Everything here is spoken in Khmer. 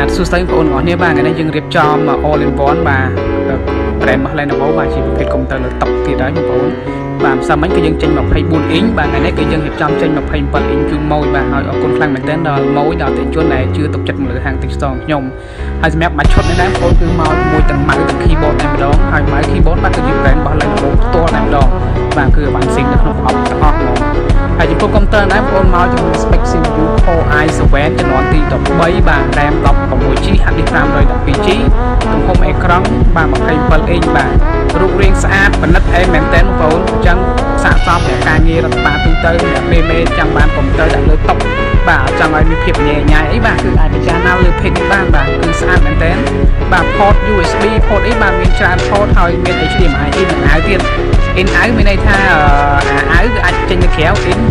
បាទសួស្តីបងប្អូនអរគ្នាបាទថ្ងៃនេះយើងរៀបចំ all in one បាទ brand របស់ Lenovo បាទជាប្រភេទកុំព្យូទ័រលើតុទៀតហើយបងប្អូនបាទម្សិលមិញគឺយើងចេញ24 inch បាទថ្ងៃនេះគឺយើងរៀបចំចេញ27 inch គឺម៉ូយបាទហើយអរគុណខ្លាំងមែនទែនដល់ម៉ូយដល់អតិថិជនដែលជឿទុកចិត្តមកលើហាង TechStore ខ្ញុំហើយសម្រាប់មួយឈុតនេះដែរបងប្អូនគឺមកជាមួយទាំងម៉ៅទាំង keyboard តែម្ដងហើយម៉ៅ keyboard បាទគឺជា brand របស់ Lenovo ផ្ទាល់តែម្ដងបាទគឺបានស៊ីងនៅក្នុងប្រអប់ទាំងអស់ហ្មងហើយចំពោះកុំព្យូទ័រដែរបងប្អូនមកជាមួយ spec CPU Core i7 ជំនាន់ទី13បាទ RAM 16GB HDD 512GB ទំហំអេក្រង់បាទ27 inch បាទរូបរាងស្អាតប៉និតអេមែនតើបងប្អូនអញ្ចឹងសាកសមទាំងការងាររដ្ឋបាលទូទៅអ្នកមេចង់បានកុំព្យូទ័រដាក់លើតុបាទចង់ឲ្យមានភាពញ៉ៃញ៉ៃអីបាទគឺអាចពិចារណាលើ page នេះបានបាទគឺស្អាតមែនតើបាទ port USB port អីបាទមានច្រើន port ហើយមាន HDMI in និង out ទៀត in out មានន័យថាអា out គឺអាចចេញទៅក្រៅ in